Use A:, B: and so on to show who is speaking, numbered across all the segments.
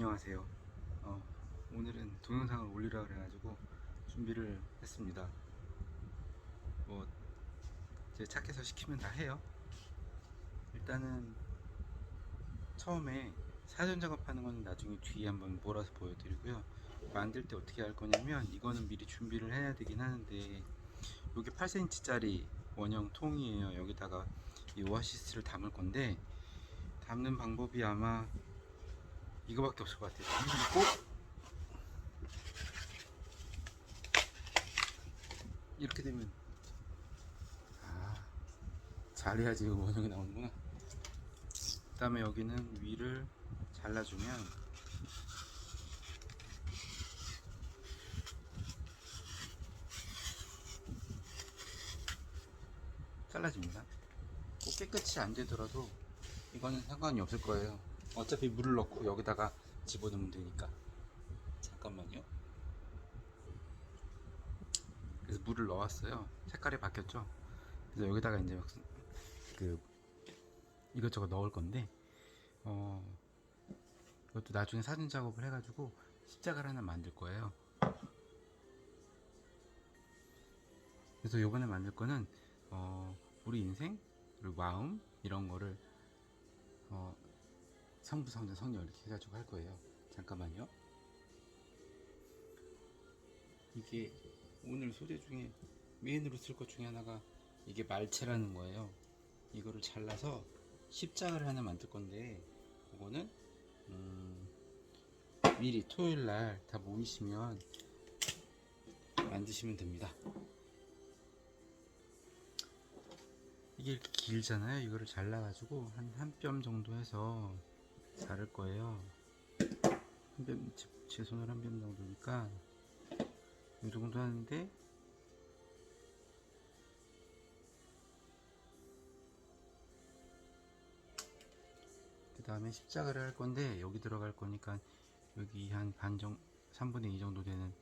A: 안녕하세요. 오늘은 동영상을 올리라 그래가지고 준비를 했습니다. 뭐 제 착해서 시키면 다 해요. 일단은 처음에 사전 작업하는 거는 나중에 뒤에 한번 몰아서 보여드리고요. 만들 때 어떻게 할 거냐면, 이거는 미리 준비를 해야 되긴 하는데, 이게 8cm 짜리 원형 통이에요. 여기다가 이 오아시스를 담을 건데, 담는 방법이 아마 이거밖에 없을 것 같아요. 그리고 이렇게 되면, 잘해야지 이거 원형이 나오는구나. 그 다음에 여기는 위를 잘라주면 잘라집니다. 꼭 깨끗이 안 되더라도 이거는 상관이 없을 거예요. 어차피 물을 넣고 여기다가 집어넣으면 되니까. 잠깐만요. 그래서 물을 넣었어요. 색깔이 바뀌었죠. 그래서 여기다가 이제 그 이것저것 넣을 건데, 이것도 나중에 사진 작업을 해가지고 십자가를 하나 만들 거예요. 그래서 요번에 만들 거는 우리 인생 그리고 마음 이런 거를 성부 성자 성령 이렇게 해가지고 할 거예요. 잠깐만요. 이게 오늘 소재 중에 메인으로 쓸 것 중에 하나가 이게 말체라는 거예요. 이거를 잘라서 십자가를 하나 만들 건데, 그거는 미리 토요일 날 다 모이시면 만드시면 됩니다. 이게 이렇게 길잖아요. 이거를 잘라가지고 한 뼘 정도 해서 자를 거예요. 한 뼘, 제 손으로 한 뼘 정도니까 이 정도 하는데, 그 다음에 십자가를 할 건데, 여기 들어갈 거니까 여기 한 반 정도, 3분의 2 정도 되는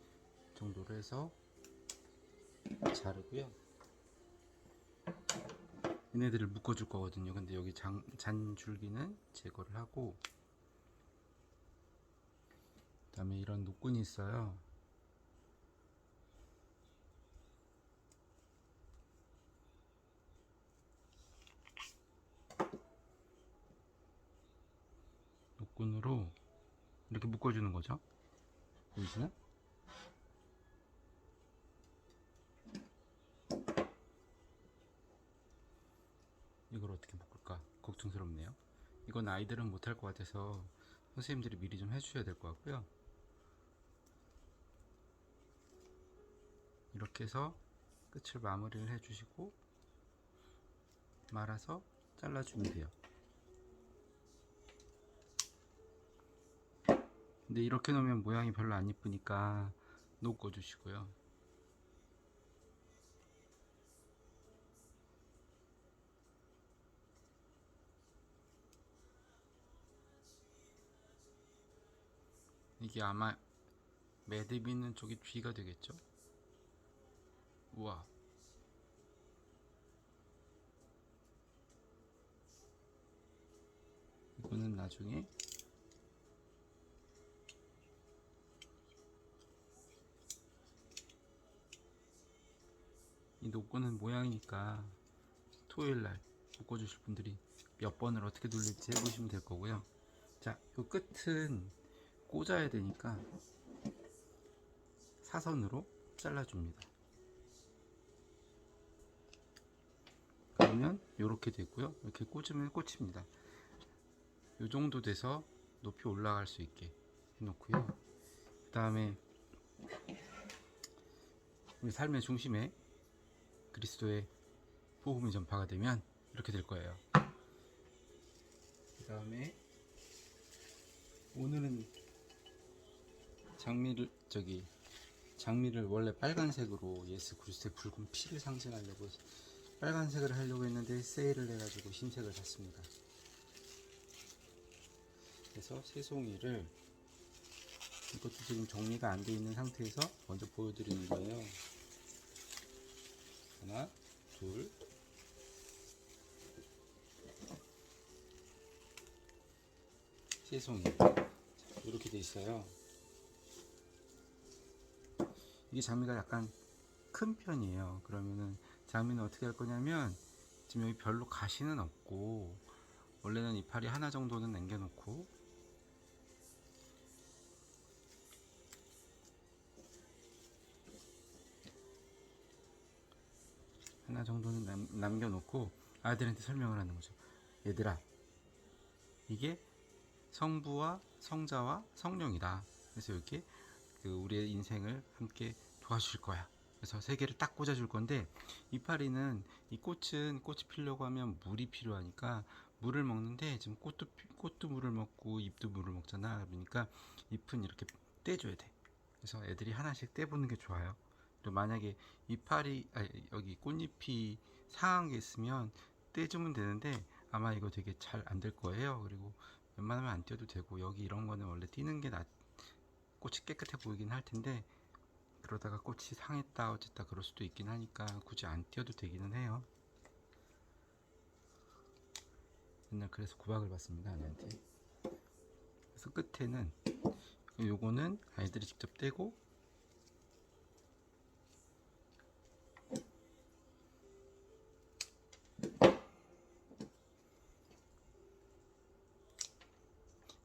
A: 정도로 해서 자르고요. 얘네들을 묶어줄 거거든요. 근데 여기 잔줄기는 제거를 하고, 그 다음에 이런 노끈이 있어요. 노끈으로 이렇게 묶어주는 거죠. 보이시나? 이걸 어떻게 묶을까 걱정스럽네요. 이건 아이들은 못할 것 같아서 선생님들이 미리 좀 해주셔야 될 것 같고요. 이렇게 해서 끝을 마무리를 해주시고 말아서 잘라주면 돼요. 근데 이렇게 놓으면 모양이 별로 안 이쁘니까 놓고 주시고요. 이게 아마 매듭 있는 쪽이 뒤가 되겠죠? 우와, 이거는 나중에 이 놓고는 모양이니까 토요일날 묶어주실 분들이 몇 번을 어떻게 돌릴지 해보시면 될 거고요. 자, 이 끝은 꽂아야 되니까 사선으로 잘라줍니다. 그러면 이렇게 되고요. 이렇게 꽂으면 꽂힙니다. 이 정도 돼서 높이 올라갈 수 있게 해놓고요. 그 다음에 우리 삶의 중심에 그리스도의 복음이 전파가 되면 이렇게 될 거예요. 그 다음에 오늘은 장미를 원래 빨간색으로 예수 그리스도의 붉은 피를 상징하려고 빨간색을 하려고 했는데 세일을 해가지고 흰색을 샀습니다. 그래서 새송이를, 이것도 지금 정리가 안 돼 있는 상태에서 먼저 보여드리는 거예요. 하나, 둘, 새송이. 이렇게 돼 있어요. 이게 장미가 약간 큰 편이에요. 그러면은 장미는 어떻게 할 거냐면, 지금 여기 별로 가시는 없고, 원래는 이파리 하나 정도는 남겨놓고, 하나 정도는 남겨놓고 아이들한테 설명을 하는 거죠. 얘들아, 이게 성부와 성자와 성령이다. 그래서 이렇게 우리의 인생을 함께 도와줄 거야. 그래서 세 개를 딱 꽂아줄 건데, 이파리는, 이 꽃이 피려고 하면 물이 필요하니까 물을 먹는데, 지금 꽃도 물을 먹고 잎도 물을 먹잖아. 그러니까 잎은 이렇게 떼줘야 돼. 그래서 애들이 하나씩 떼보는 게 좋아요. 그리고 만약에 여기 꽃잎이 상한 게 있으면 떼주면 되는데, 아마 이거 되게 잘 안 될 거예요. 그리고 웬만하면 안 떼도 되고, 여기 이런 거는 원래 띄는 게 꽃이 깨끗해 보이긴 할 텐데, 그러다가 꽃이 상했다 어쨌다 그럴 수도 있긴 하니까 굳이 안 띄워도 되기는 해요. 맨날 그래서 구박을 받습니다, 아내한테. 그래서 끝에는, 요거는 아이들이 직접 떼고,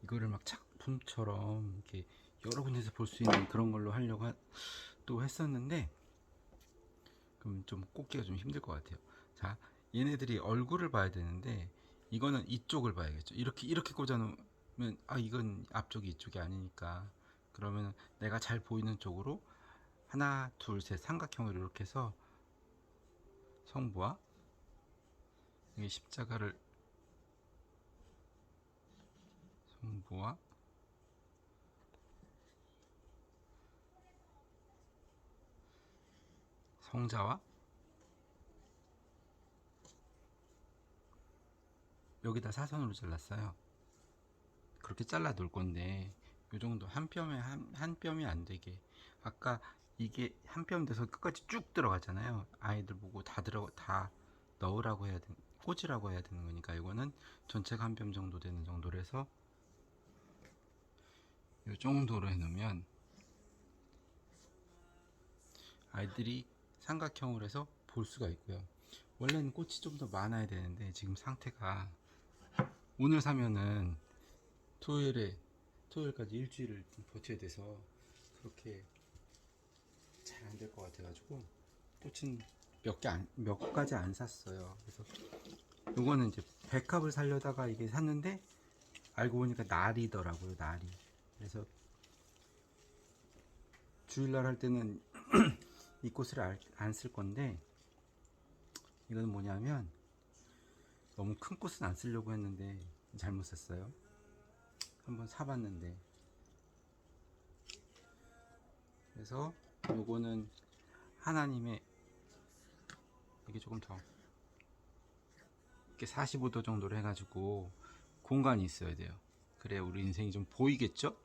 A: 이거를 막 작품처럼 이렇게 여러 군데서 볼 수 있는 그런 걸로 하려고 또 했었는데, 그럼 좀 꽂기가 좀 힘들 것 같아요. 자, 얘네들이 얼굴을 봐야 되는데, 이거는 이쪽을 봐야겠죠. 이렇게 꽂아 놓으면, 이건 앞쪽이 이쪽이 아니니까, 그러면 내가 잘 보이는 쪽으로 하나 둘 셋 삼각형으로 이렇게 해서 성부와 이 십자가를, 성부와 성자와, 여기다 사선으로 잘랐어요. 그렇게 잘라 놓을 건데, 요 정도 한 뼘에 한 뼘이 안 되게. 아까 이게 한 뼘 돼서 끝까지 쭉 들어가잖아요. 아이들 보고 다 넣으라고 해야 되는, 꽂으라고 해야 되는 거니까, 이거는 전체가 한 뼘 정도 되는 정도로 해서 요 정도로 해 놓으면 아이들이 삼각형으로 해서 볼 수가 있고요. 원래는 꽃이 좀 더 많아야 되는데, 지금 상태가, 오늘 사면은 토요일까지 일주일을 버텨야 돼서 그렇게 잘 안 될 것 같아가지고, 꽃은 몇 가지 안 샀어요. 그래서 요거는 이제 백합을 살려다가 이게 샀는데, 알고 보니까 날이더라고요, 날이. 그래서 주일날 할 때는 이 꽃을 안 쓸 건데, 이거는 뭐냐면, 너무 큰 꽃은 안 쓰려고 했는데 잘못 샀어요. 한번 사봤는데. 그래서 요거는 하나님의, 이게 조금 더 이렇게 45도 정도로 해가지고 공간이 있어야 돼요. 그래 우리 인생이 좀 보이겠죠?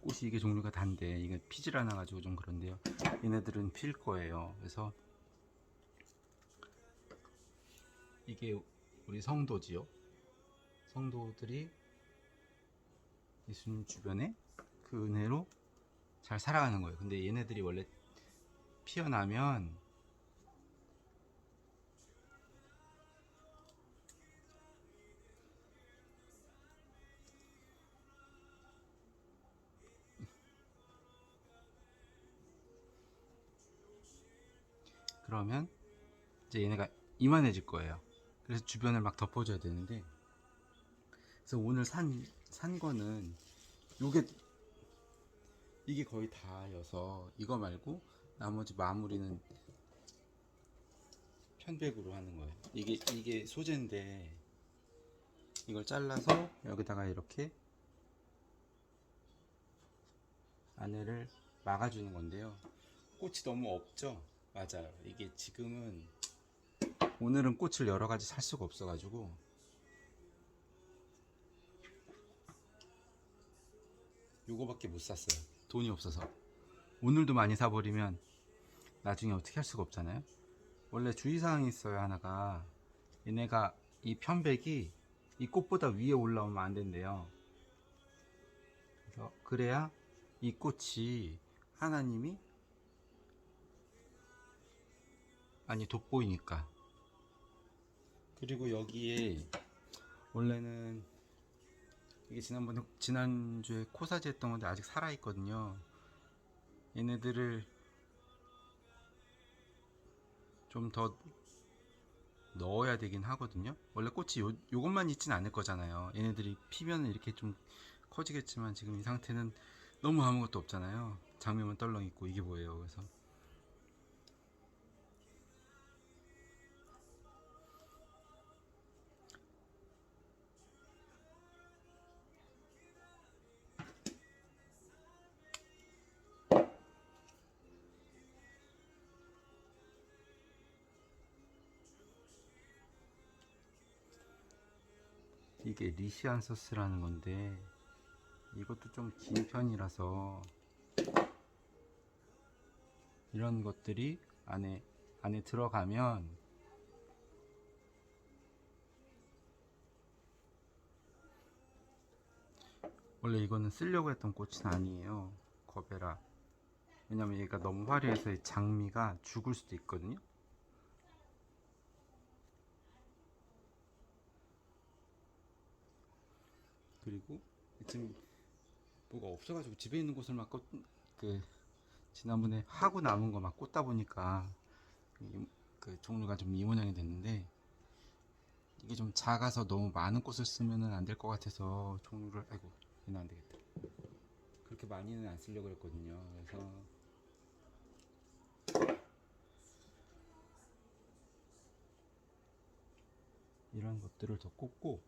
A: 꽃이 이게 종류가 단데, 이게 피질 않아 가지고 좀 그런데요. 얘네들은 필 거예요. 그래서 이게 우리 성도지요. 성도들이 예수님 주변에 그 은혜로 잘 살아가는 거예요. 근데 얘네들이 원래 피어나면, 그러면 이제 얘네가 이만해질 거예요. 그래서 주변을 막 덮어줘야 되는데, 그래서 오늘 산 거는 요게, 이게 거의 다여서 이거 말고 나머지 마무리는 편백으로 하는 거예요. 이게 소재인데, 이걸 잘라서 여기다가 이렇게 안에를 막아주는 건데요. 꽃이 너무 없죠? 맞아요. 이게 지금은, 오늘은 꽃을 여러 가지 살 수가 없어가지고 요거밖에 못 샀어요. 돈이 없어서. 오늘도 많이 사버리면 나중에 어떻게 할 수가 없잖아요. 원래 주의사항이 있어요. 하나가, 얘네가 이 편백이 이 꽃보다 위에 올라오면 안 된대요. 그래서 그래야 이 꽃이 하나님이 아니 돋보이니까. 그리고 여기에 원래는 이게 지난주에 코사지 했던 건데 아직 살아있거든요. 얘네들을 좀 더 넣어야 되긴 하거든요. 원래 꽃이 요것만 있진 않을 거잖아요. 얘네들이 피면 이렇게 좀 커지겠지만 지금 이 상태는 너무 아무것도 없잖아요. 장면만 떨렁 있고 이게 뭐예요. 그래서 이게 리시안서스라는 건데 이것도 좀 긴 편이라서 이런 것들이 안에 들어가면 원래 이거는 쓰려고 했던 꽃은 아니에요. 거베라. 왜냐면 얘가 너무 화려해서 이 장미가 죽을 수도 있거든요. 그리고 지금 뭐가 없어가지고 집에 있는 곳을 막 그 지난번에 하고 남은 거 막 꽂다 보니까 그 종류가 좀 이 모양이 됐는데 이게 좀 작아서 너무 많은 꽃을 쓰면은 안 될 것 같아서 종류를 아이고 얘는 안 되겠다. 그렇게 많이는 안 쓰려고 했거든요. 그래서 이런 것들을 더 꽂고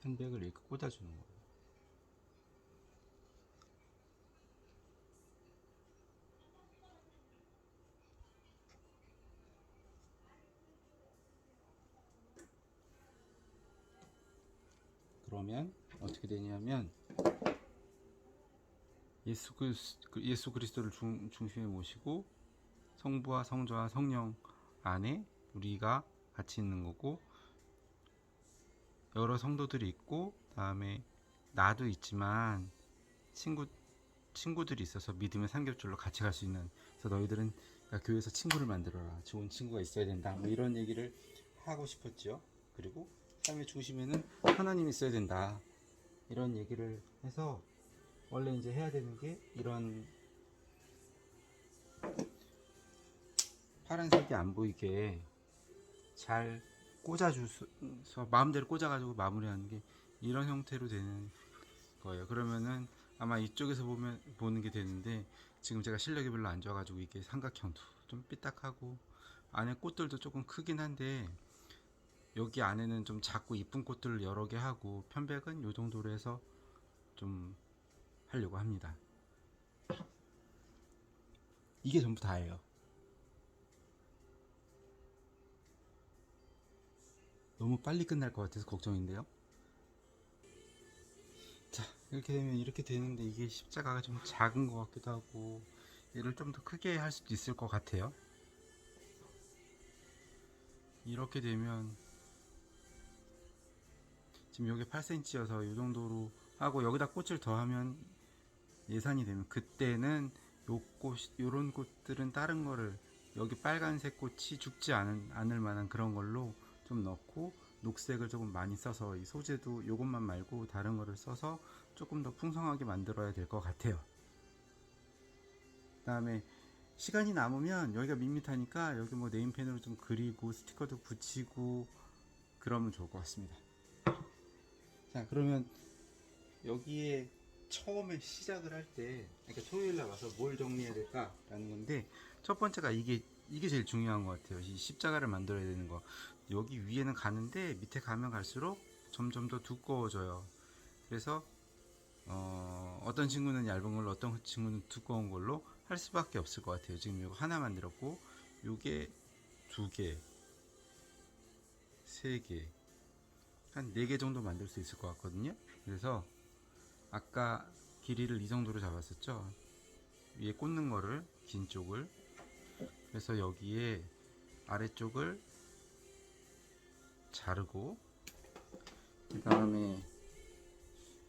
A: 편백을 이렇게 꽂아주는 거예요. 그러면 어떻게 되냐면 예수 그리스도를 중심에 모시고 성부와 성자와 성령 안에 우리가 같이 있는 거고 여러 성도들이 있고 다음에 나도 있지만 친구들이 있어서 믿음의 삼겹줄로 같이 갈 수 있는. 그래서 너희들은 그러니까 교회에서 친구를 만들어라. 좋은 친구가 있어야 된다. 뭐 이런 얘기를 하고 싶었죠. 그리고 삶의 중심에는 하나님이 있어야 된다. 이런 얘기를 해서 원래 이제 해야 되는 게 이런 파란색이 안 보이게 잘 꽂아줘서 마음대로 꽂아가지고 마무리하는 게 이런 형태로 되는 거예요. 그러면은 아마 이쪽에서 보는 게 되는데 지금 제가 실력이 별로 안 좋아가지고 이게 삼각형도 좀 삐딱하고 안에 꽃들도 조금 크긴 한데 여기 안에는 좀 작고 이쁜 꽃들을 여러 개 하고 편백은 요 정도로 해서 좀 하려고 합니다. 이게 전부 다예요. 너무 빨리 끝날 것 같아서 걱정인데요. 자, 이렇게 되면 이렇게 되는데 이게 십자가가 좀 작은 것 같기도 하고 얘를 좀 더 크게 할 수도 있을 것 같아요. 이렇게 되면 지금 여기 8cm여서 이 정도로 하고 여기다 꽃을 더하면 예산이 되면 그때는 요런 꽃들은 다른 거를 여기 빨간색 꽃이 죽지 않을 만한 그런 걸로 좀 넣고 녹색을 조금 많이 써서 이 소재도 요것만 말고 다른 거를 써서 조금 더 풍성하게 만들어야 될 것 같아요. 그 다음에 시간이 남으면 여기가 밋밋하니까 여기 뭐 네임펜으로 좀 그리고 스티커도 붙이고 그러면 좋을 것 같습니다. 자, 그러면 여기에 처음에 시작을 할 때, 그러니까 토요일날 와서 뭘 정리해야 될까라는 건데, 첫 번째가 이게 제일 중요한 것 같아요. 이 십자가를 만들어야 되는 거. 여기 위에는 가는데 밑에 가면 갈수록 점점 더 두꺼워져요. 그래서 어떤 친구는 얇은 걸로, 어떤 친구는 두꺼운 걸로 할 수밖에 없을 것 같아요. 지금 이거 하나 만들었고, 요게 두 개, 3개, 한 4개 정도 만들 수 있을 것 같거든요. 그래서 아까 길이를 이 정도로 잡았었죠. 위에 꽂는 거를, 긴 쪽을. 그래서 여기에 아래쪽을 자르고, 그 다음에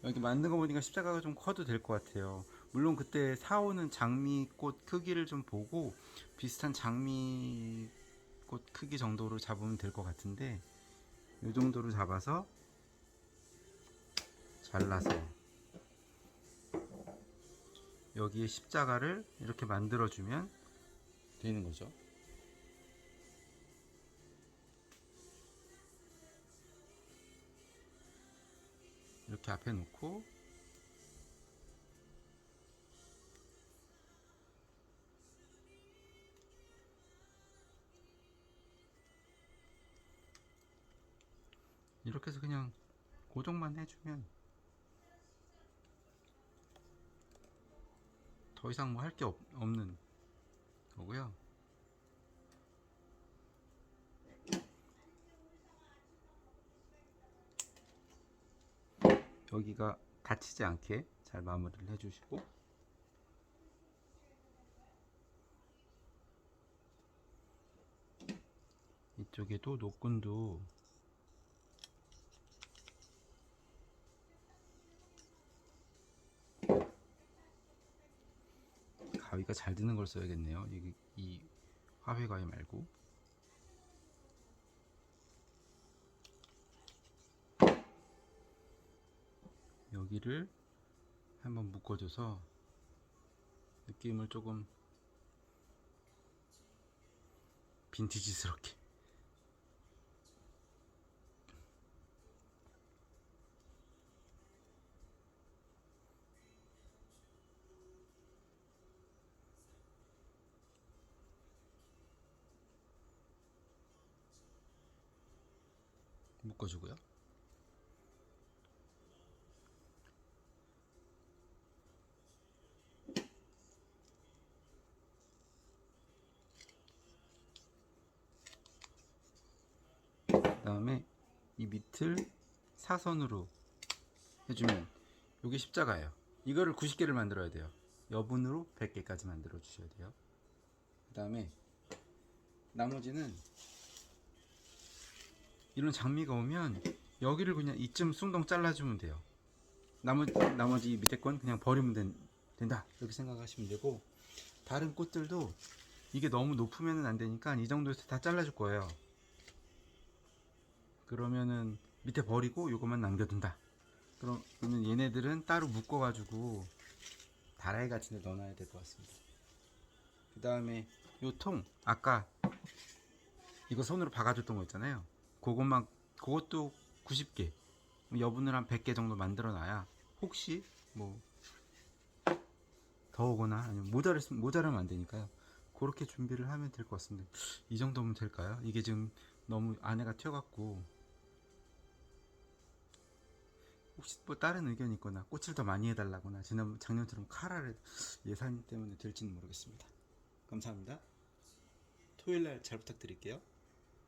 A: 여기 만든 거 보니까 십자가가 좀 커도 될 것 같아요. 물론 그때 사오는 장미꽃 크기를 좀 보고 비슷한 장미꽃 크기 정도로 잡으면 될 것 같은데, 이 정도로 잡아서 잘라서 여기에 십자가를 이렇게 만들어 주면 되는 거죠. 이렇게 앞에 놓고, 이렇게 해서 그냥 고정만 해주면 더 이상 뭐 할 게 없는 거고요. 여기가 다치지 않게 잘 마무리를 해주시고, 이쪽에도 노끈도 가위가 잘 드는 걸 써야겠네요. 이 화훼 가위 말고. 여기를 한번 묶어줘서 느낌을 조금 빈티지스럽게 묶어주고요. 그 다음에 이 밑을 사선으로 해주면 이게 십자가예요. 이거를 90개를 만들어야 돼요. 여분으로 100개까지 만들어 주셔야 돼요. 그 다음에 나머지는 이런 장미가 오면 여기를 그냥 이쯤 숭덩 잘라주면 돼요. 나머지 밑에 건 그냥 버리면 된다, 이렇게 생각하시면 되고, 다른 꽃들도 이게 너무 높으면 안 되니까 이 정도에서 다 잘라줄 거예요. 그러면은 밑에 버리고 요것만 남겨둔다. 그러면 얘네들은 따로 묶어가지고 다라이 같은 데 넣어놔야 될 것 같습니다. 그 다음에 요 통, 아까 이거 손으로 박아줬던 거 있잖아요. 그것도 90개, 여분을 한 100개 정도 만들어 놔야 혹시 뭐 더 오거나 아니면 모자라면 안 되니까요. 그렇게 준비를 하면 될 것 같습니다. 이 정도면 될까요? 이게 지금 너무 안에가 튀어갖고, 혹시 뭐 다른 의견이 있거나 꽃을 더 많이 해달라거나 작년처럼 카라를 예산 때문에 될지는 모르겠습니다. 감사합니다. 토요일날 잘 부탁드릴게요.